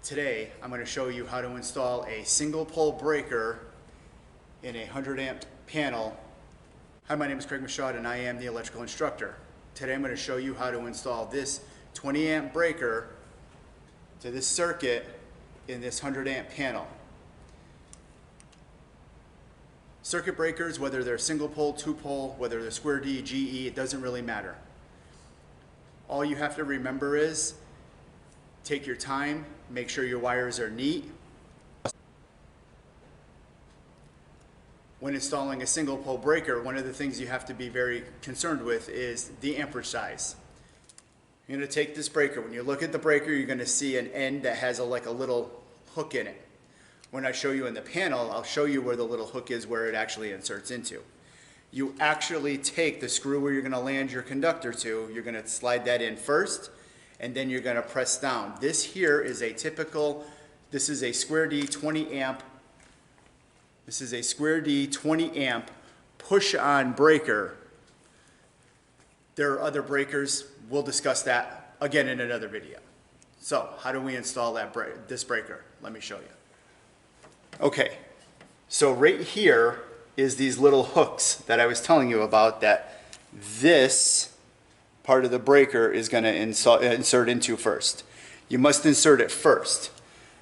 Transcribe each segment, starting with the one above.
Today, I'm going to show you how to install a single pole breaker in a 100 amp panel. Hi, my name is Craig Michaud and I am the electrical instructor. Today I'm going to show you how to install this 20 amp breaker to this circuit in this 100 amp panel. Circuit breakers, whether they're single pole, two pole, whether they're square D, GE, it doesn't really matter. All you have to remember is take your time, make sure your wires are neat. When installing a single pole breaker, one of the things you have to be very concerned with is the amperage size. You're going to take this breaker. When you look at the breaker, you're going to see an end that has like a little hook in it. When I show you in the panel, I'll show you where the little hook is, where it actually inserts into. You actually take the screw where you're going to land your conductor to, you're going to slide that in first, and then you're going to press down. This here is a typical, this is a square D 20 amp. This is a square D 20 amp push-on breaker. There are other breakers. We'll discuss that again in another video. So how do we install this breaker? Let me show you. Okay, so right here is these little hooks that I was telling you about that this part of the breaker is going to insert into first. You must insert it first.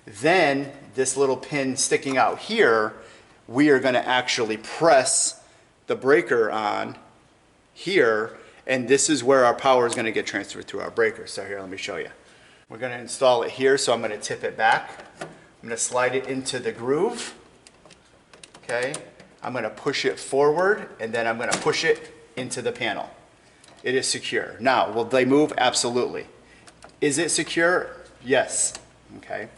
Then this little pin sticking out here, we are going to actually press the breaker on here, and this is where our power is going to get transferred to our breaker. So here, let me show you. We're going to install it here, so I'm going to tip it back. I'm going to slide it into the groove. Okay, I'm going to push it forward, and then I'm going to push it into the panel. It is secure. Now, will they move? Absolutely. Is it secure? Yes. Okay.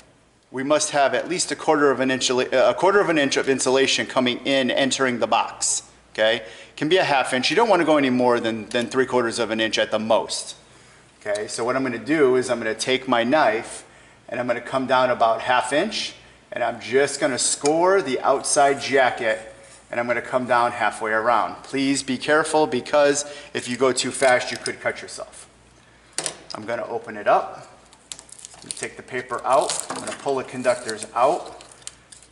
We must have at least a quarter of an inch of insulation coming in, entering the box. Okay, it can be a half inch. You don't want to go any more than 3/4 of an inch at the most. Okay, so what I'm going to do is I'm going to take my knife and I'm going to come down about ½ inch, and I'm just going to score the outside jacket, and I'm going to come down halfway around. Please be careful, because if you go too fast, you could cut yourself. I'm going to open it up. Take the paper out. I'm going to pull the conductors out,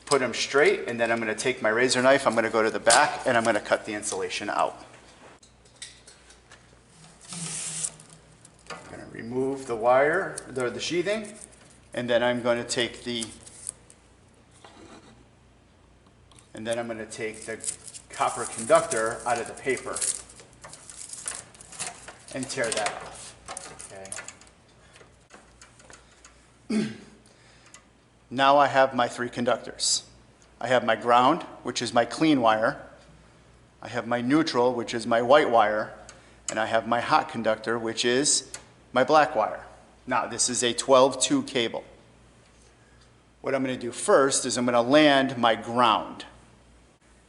put them straight, and then I'm going to take my razor knife. I'm going to go to the back and I'm going to cut the insulation out. I'm going to remove the wire, the sheathing, and then I'm going to take the copper conductor out of the paper and tear that off. Okay. Now I have my 3 conductors. I have my ground, which is my clean wire. I have my neutral, which is my white wire. And I have my hot conductor, which is my black wire. Now, this is a 12-2 cable. What I'm going to do first is I'm going to land my ground.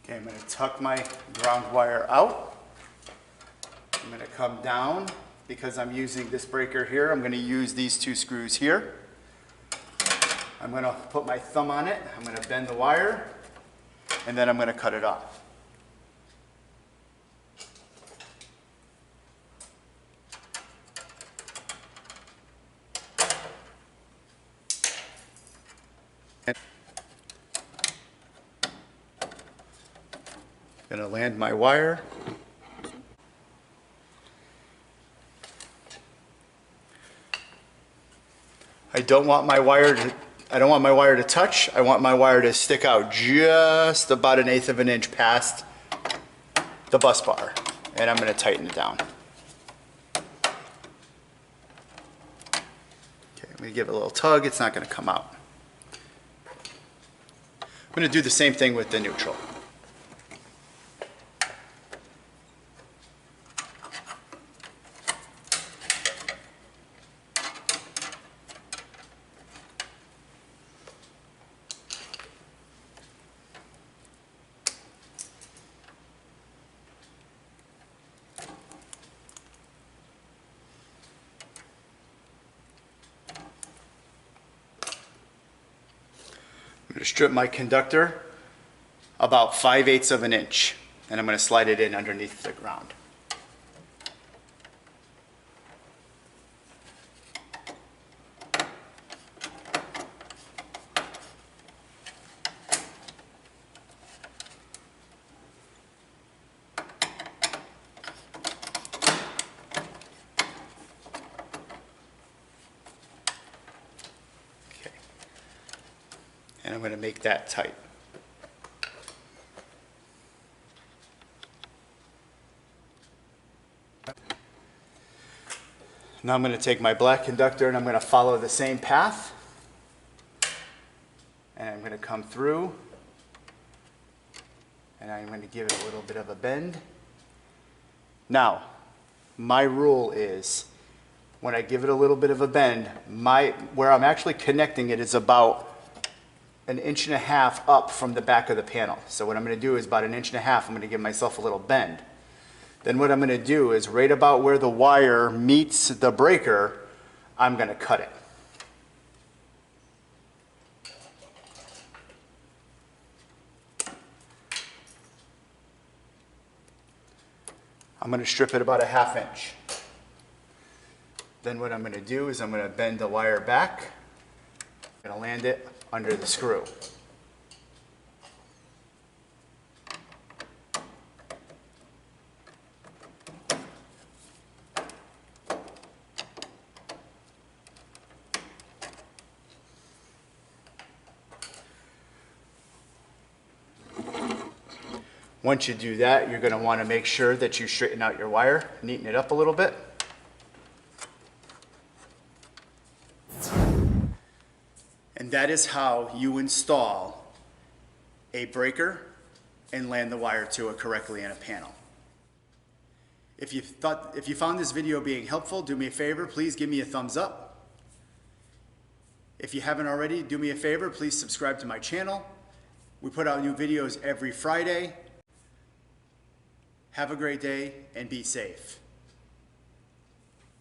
Okay, I'm going to tuck my ground wire out. I'm going to come down. Because I'm using this breaker here, I'm going to use these 2 screws here. I'm going to put my thumb on it. I'm going to bend the wire, and then I'm going to cut it off. I'm going to land my wire. I don't want my wire to touch. I want my wire to stick out just about 1/8 of an inch past the bus bar, and I'm going to tighten it down. Okay, I'm going to give it a little tug. It's not going to come out. I'm going to do the same thing with the neutral. I'm going to strip my conductor about 5/8 of an inch, and I'm going to slide it in underneath the ground. And I'm going to make that tight. Now I'm going to take my black conductor and I'm going to follow the same path. And I'm going to come through. And I'm going to give it a little bit of a bend. Now, my rule is when I give it a little bit of a bend, where I'm actually connecting it is about 1.5 inches up from the back of the panel. So what I'm going to do is about 1.5 inches, I'm going to give myself a little bend. Then what I'm going to do is right about where the wire meets the breaker, I'm going to cut it. I'm going to strip it about 1/2 inch. Then what I'm going to do is I'm going to bend the wire back. I'm going to land it under the screw. Once you do that, you're going to want to make sure that you straighten out your wire, neaten it up a little bit. And that is how you install a breaker and land the wire to it correctly in a panel. If you found this video being helpful, do me a favor, please give me a thumbs up. If you haven't already, do me a favor, please subscribe to my channel. We put out new videos every Friday. Have a great day and be safe.